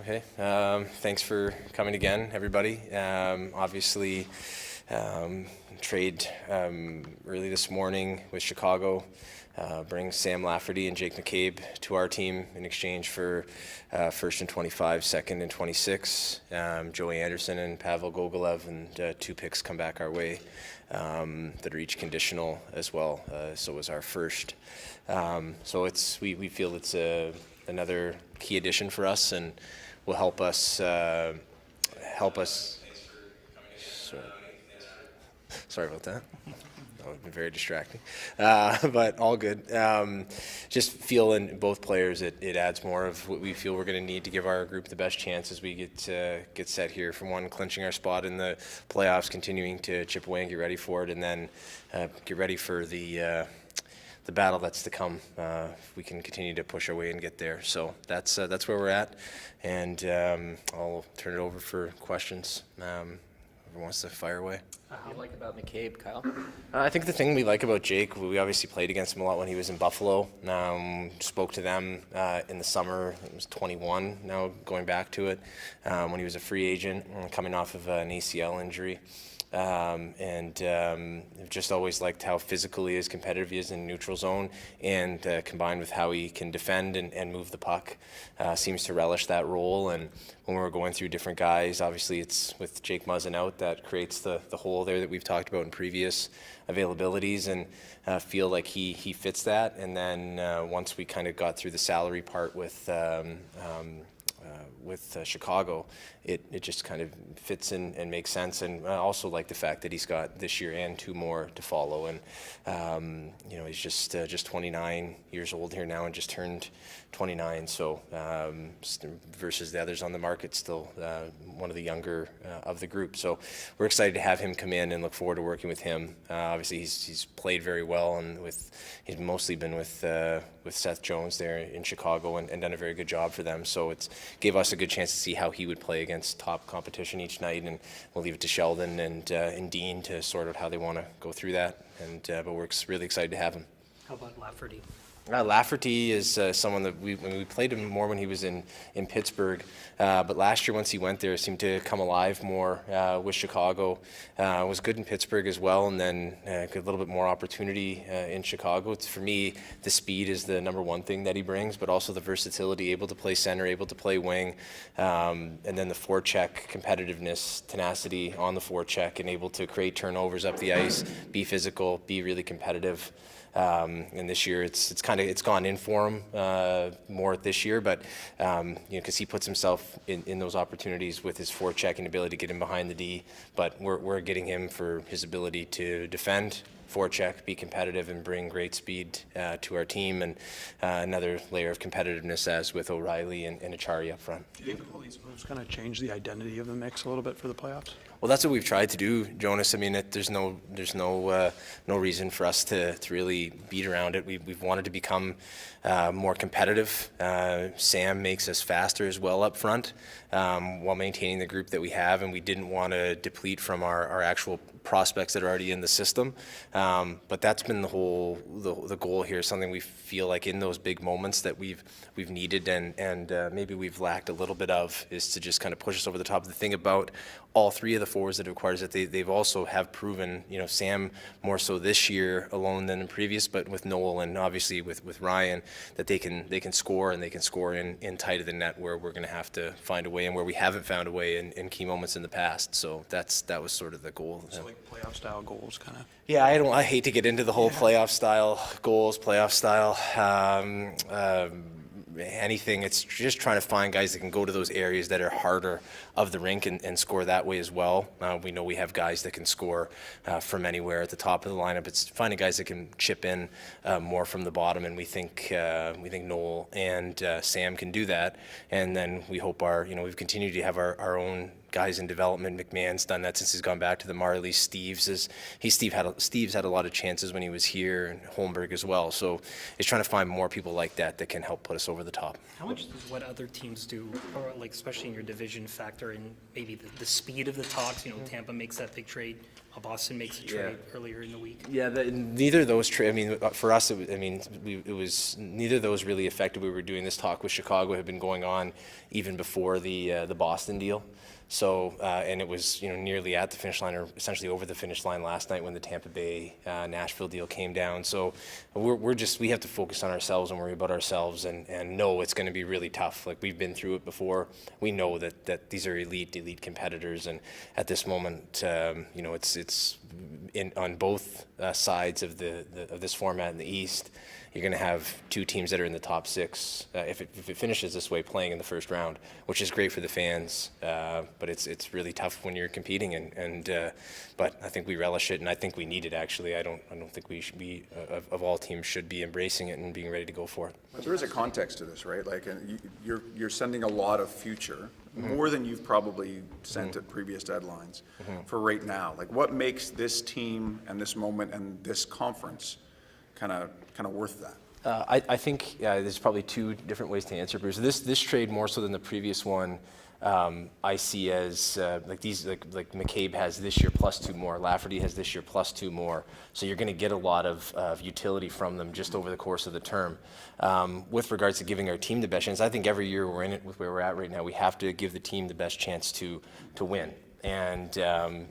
Hey, thanks for coming again, everybody. Obviously, trade early this morning with Chicago brings Sam Lafferty and Jake McCabe to our team in exchange for first and 25, second and 26. Joey Anderson and Pavel Gogolev, and 2 picks come back our way that are each conditional as well. So was our first. So we feel it's another key addition for us and will help us. Sorry about that. That would have been very distracting, but all good. Just feel in both players it adds more of what we feel we're going to need to give our group the best chance as we get set here. For one, clinching our spot in the playoffs, continuing to chip away and get ready for it, and then get ready for the battle that's to come. We can continue to push our way and get there. So that's where we're at, and I'll turn it over for questions. Whoever wants to fire away. What do you like about McCabe, Kyle? I think the thing we like about Jake, we obviously played against him a lot when he was in Buffalo. Spoke to them in the summer. It was 21 now, going back to it, when he was a free agent, coming off of an ACL injury. Just always liked how physical he is, competitive he is in neutral zone, and combined with how he can defend and move the puck, seems to relish that role. And when we're going through different guys, obviously it's with Jake Muzzin out that creates the hole there that we've talked about in previous availabilities, and feel like he fits that. And then once we kind of got through the salary part with Chicago, it just kind of fits in and makes sense. And I also like the fact that he's got this year and 2 more to follow. And he's just 29 years old here now and just turned 29. So versus the others on the market, still one of the younger of the group. So we're excited to have him come in and look forward to working with him. Obviously, he's played very well, and he's mostly been with Seth Jones there in Chicago and done a very good job for them. So it's gave us a good chance to see how he would play against top competition each night, and we'll leave it to Sheldon and Dean to sort out how they want to go through that. But we're really excited to have him. How about Lafferty? Lafferty is someone that we played him more when he was in Pittsburgh, but last year once he went there, seemed to come alive more with Chicago. Was good in Pittsburgh as well, and then got a little bit more opportunity in Chicago. For me, the speed is the number one thing that he brings, but also the versatility, able to play center, able to play wing, and then the forecheck competitiveness, tenacity on the forecheck, and able to create turnovers up the ice, be physical, be really competitive. And this year it's gone in for him more this year, but because he puts himself in those opportunities with his forecheck and ability to get in behind the D. But we're getting him for his ability to defend, forecheck, be competitive, and bring great speed to our team, and another layer of competitiveness as with O'Reilly and Achari up front. Do you think all these moves kind of change the identity of the mix a little bit for the playoffs? Well, that's what we've tried to do, Jonas. I mean, there's no reason for us to really beat around it. We've wanted to become more competitive. Sam makes us faster as well up front, while maintaining the group that we have, and we didn't want to deplete from our actual prospects that are already in the system. But that's been the goal here. Something we feel like in those big moments that we've needed and maybe we've lacked a little bit of, is to just kind of push us over the top. The thing about all 3 of the forwards that it requires that they've also have proven, Sam more so this year alone than in previous, but with Noel and obviously with Ryan, that they can score, and they can score in tight of the net, where we're going to have to find a way, and where we haven't found a way in key moments in the past. So that was sort of the goal. So like playoff style goals, kind of. Yeah, I hate to get into the whole playoff style goals, playoff style. Anything. It's just trying to find guys that can go to those areas that are harder of the rink and score that way as well. We know we have guys that can score from anywhere at the top of the lineup. It's finding guys that can chip in more from the bottom, and we think Noel and Sam can do that. And then we hope we've continued to have our own guys in development. McMahon's done that since he's gone back to the Marlies. Steve's had a lot of chances when he was here, and Holmberg as well. So it's trying to find more people like that can help put us over the top. How much does what other teams do, or like especially in your division, factor in maybe the speed of the talks? Tampa makes that big trade. Boston makes a trade earlier in the week. Yeah, neither of those trades. I mean, for us, it was neither of those really affected. We were doing this talk with Chicago had been going on even before the Boston deal. So and it was nearly at the finish line, or essentially over the finish line last night when the Tampa Bay Nashville deal came down. So we have to focus on ourselves and worry about ourselves, and know it's going to be really tough. Like, we've been through it before. We know that these are elite competitors, and at this moment, it's on both sides of this format in the East. You're going to have two teams that are in the top six if it finishes this way, playing in the first round, which is great for the fans. But it's really tough when you're competing, but I think we relish it, and I think we need it. Actually, I don't think we should be of all teams should be embracing it and being ready to go for it. But there is a context to this, right? Like, you're sending a lot of future, more than you've probably sent at previous deadlines for right now. Like, what makes this team and this moment and this conference kind of worth that? I think there's probably two different ways to answer, Bruce. This trade, more so than the previous one, I see as like McCabe has this year plus 2 more. Lafferty has this year plus 2 more. So you're going to get a lot of utility from them just over the course of the term. With regards to giving our team the best chance, I think every year we're in it with where we're at right now, we have to give the team the best chance to win. And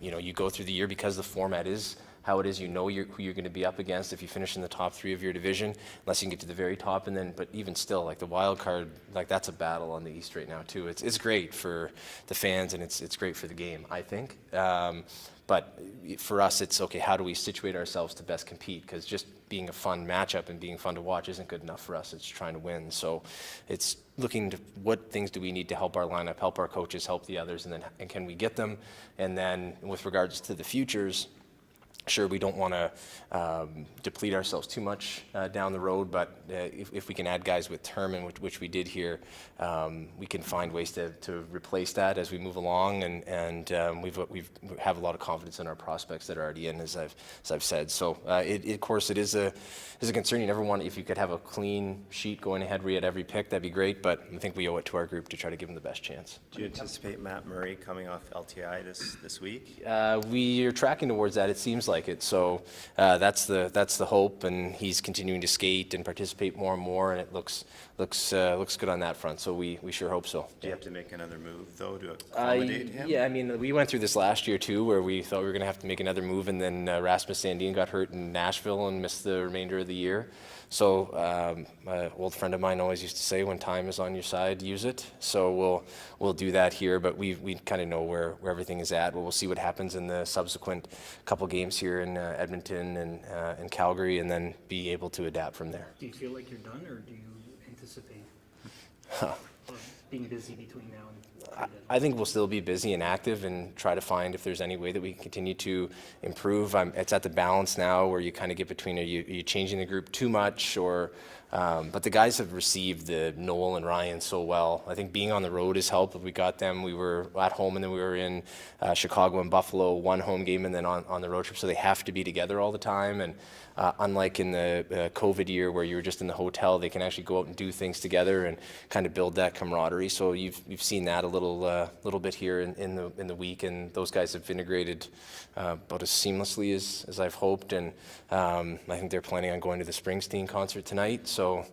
you go through the year because the format is how it is, who you're going to be up against if you finish in the top 3 of your division, unless you can get to the very top. But even still, like the wild card, like that's a battle on the East right now too. It's great for the fans, and it's great for the game, I think. But for us, it's okay, how do we situate ourselves to best compete? Because just being a fun matchup and being fun to watch isn't good enough for us. It's trying to win. So it's looking to what things do we need to help our lineup, help our coaches, help the others, and can we get them? And then with regards to the futures, sure, we don't want to deplete ourselves too much down the road, but if we can add guys with term, and which we did here, we can find ways to replace that as we move along, and we have a lot of confidence in our prospects that are already in, as I've said. So of course it is a concern. You never want, if you could have a clean sheet going ahead at every pick, that'd be great, but I think we owe it to our group to try to give them the best chance. Do you anticipate Matt Murray coming off LTI this week? We are tracking towards that. It seems like it. So that's the hope, and he's continuing to skate and participate more and more, and it looks good on that front. So we sure hope so. Do you have to make another move though to accommodate him? Yeah, I mean, we went through this last year too, where we thought we were going to have to make another move, and then Rasmus Sandin got hurt in Nashville and missed the remainder of the year. So an old friend of mine always used to say, when time is on your side, use it. So we'll do that here, but we kind of know where everything is at. We'll see what happens in the subsequent couple games here in Edmonton and Calgary, and then be able to adapt from there. Do you feel like you're done, or do you anticipate being busy between now and I think we'll still be busy and active and try to find if there's any way that we can continue to improve. It's at the balance now where you kind of get between, are you changing the group too much, or but the guys have received the Noel and Ryan so well. I think being on the road has helped. We got them. We were at home, and then we were in Chicago and Buffalo, one home game, and then on the road trip. So they have to be together all the time. And unlike in the COVID year where you were just in the hotel, they can actually go out and do things together and kind of build that camaraderie. So you've seen that a little bit here in the week, and those guys have integrated about as seamlessly as I've hoped. And I think they're planning on going to the Springsteen concert tonight. So,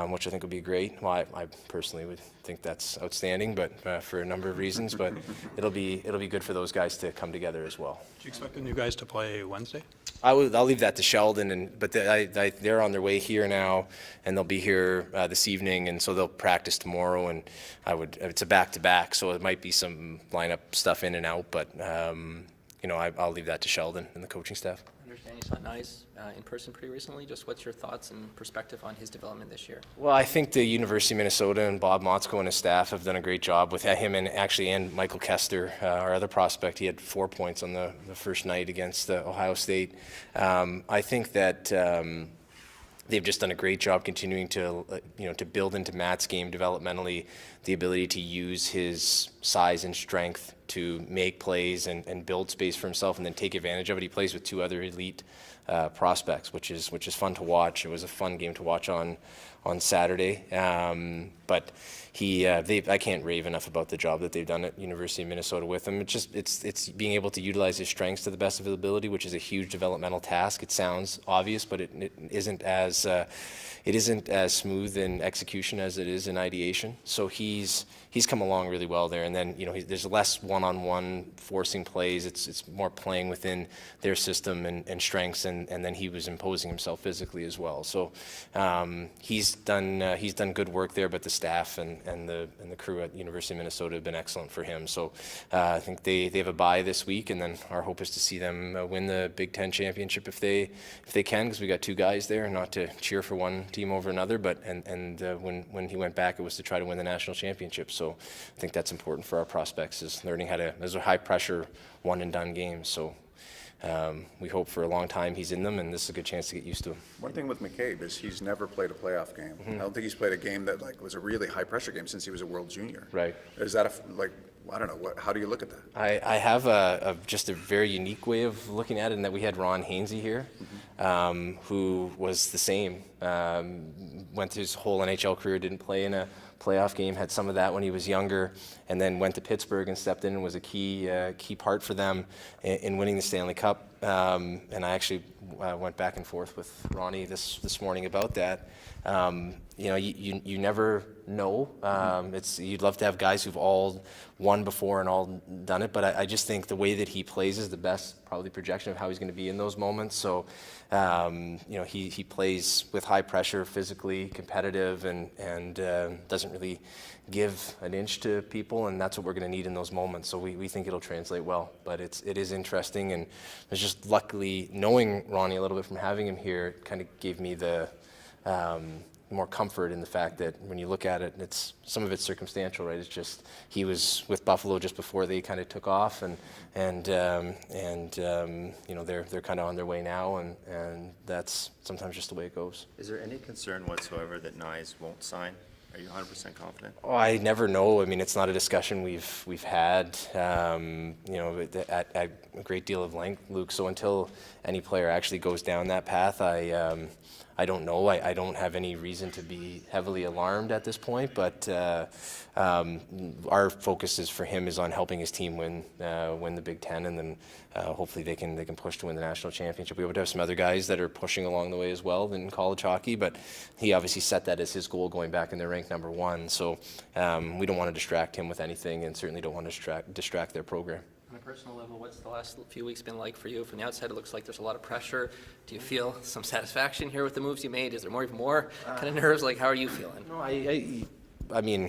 which I think would be great. Well, I personally would think that's outstanding, but for a number of reasons. But it'll be good for those guys to come together as well. Do you expect the new guys to play Wednesday? I'll leave that to Sheldon, but they're on their way here now, and they'll be here this evening, and so they'll practice tomorrow. And it's a back-to-back, so it might be some lineup stuff in and out, but I'll leave that to Sheldon and the coaching staff. I understand you saw Nice in person pretty recently. Just what's your thoughts and perspective on his development this year? Well, I think the University of Minnesota and Bob Motzko and his staff have done a great job with him, and Michael Kester, our other prospect. He had 4 points on the first night against Ohio State. I think that they've just done a great job continuing to build into Matt's game developmentally, the ability to use his size and strength to make plays and build space for himself and then take advantage of it. He plays with 2 other elite prospects, which is fun to watch. It was a fun game to watch on Saturday. But I can't rave enough about the job that they've done at University of Minnesota with him. It's being able to utilize his strengths to the best of his ability, which is a huge developmental task. It sounds obvious, but it isn't as smooth in execution as it is in ideation. So he's come along really well there. And then there's less one-on-one forcing plays. It's more playing within their system and strengths, and then he was imposing himself physically as well. So he's done good work there. But the staff and the crew at University of Minnesota have been excellent for him. So I think they have a bye this week, and then our hope is to see them win the Big Ten championship if they can, because we got 2 guys there. Not to cheer for one team over another, but when he went back, it was to try to win the national championship. So I think that's important for our prospects, is learning how to. Those are high pressure, one and done games. So we hope for a long time he's in them, and this is a good chance to get used to him. One thing with McCabe is he's never played a playoff game. I don't think he's played a game that was a really high pressure game since he was a world junior. Right. Is that I don't know. How do you look at that? I have just a very unique way of looking at it, in that we had Ron Hainsey here, who was the same. Went through his whole NHL career, didn't play in a playoff game, had some of that when he was younger, and then went to Pittsburgh and stepped in and was a key part for them in winning the Stanley Cup. And I actually went back and forth with Ronnie this morning about that. You never know. You'd love to have guys who've all won before and all done it, but I just think the way that he plays is the best probably projection of how he's going to be in those moments. So he plays with high pressure, physically competitive, and doesn't really give an inch to people, and that's what we're going to need in those moments. So we think it'll translate well, but it is interesting, and it's just luckily knowing Ronnie a little bit from having him here kind of gave me the more comfort in the fact that when you look at it, some of it's circumstantial, right? It's just he was with Buffalo just before they kind of took off, and they're kind of on their way now, and that's sometimes just the way it goes. Is there any concern whatsoever that Nyes won't sign? Are you 100% confident? Oh, I never know. I mean, it's not a discussion we've had, at a great deal of length, Luke. So until any player actually goes down that path, I don't know. I don't have any reason to be heavily alarmed at this point, but our focus for him is on helping his team win the Big Ten, and then hopefully they can push to win the national championship. We would have some other guys that are pushing along the way as well in college hockey, but he obviously set that as his goal going back, and they're ranked number 1. So we don't want to distract him with anything, and certainly don't want to distract their program. On a personal level, what's the last few weeks been like for you? From the outside, it looks like there's a lot of pressure. Do you feel some satisfaction here with the moves you made? Is there even more kind of nerves? How are you feeling? No, I mean,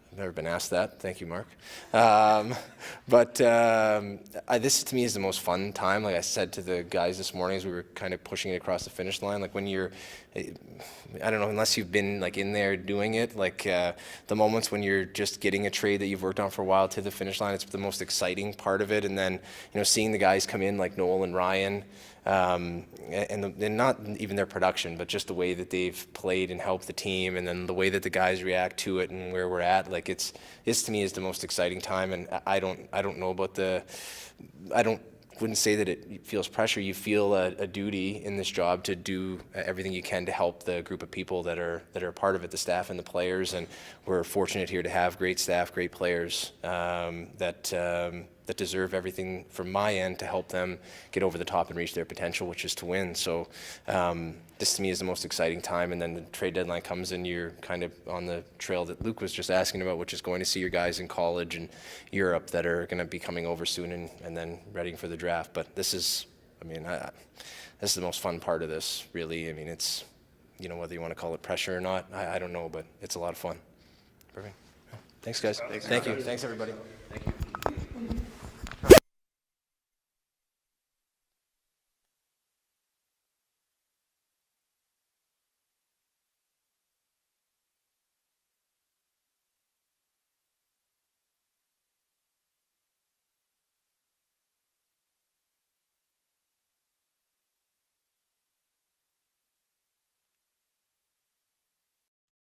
I've never been asked that. Thank you, Mark. This to me is the most fun time. Like I said to the guys this morning as we were kind of pushing it across the finish line, when you're, I don't know, unless you've been in there doing it, the moments when you're just getting a trade that you've worked on for a while to the finish line, it's the most exciting part of it. And then, seeing the guys come in like Noel and Ryan, and not even their production, but just the way that they've played and helped the team, and then the way that the guys react to it and where we're at, it's to me is the most exciting time. And I don't know about wouldn't say that it feels pressure. You feel a duty in this job to do everything you can to help the group of people that are part of it, the staff and the players. And we're fortunate here to have great staff, great players that deserve everything from my end to help them get over the top and reach their potential, which is to win. So this to me is the most exciting time. And then the trade deadline comes and you're kind of on the trail that Luke was just asking about, which is going to see your guys in college and Europe that are going to be coming over soon and then ready for the draft. But this is, this is the most fun part of this, really. It's, whether you want to call it pressure or not, I don't know, but it's a lot of fun. Perfect. Thanks, guys. Thank you. Thanks, everybody.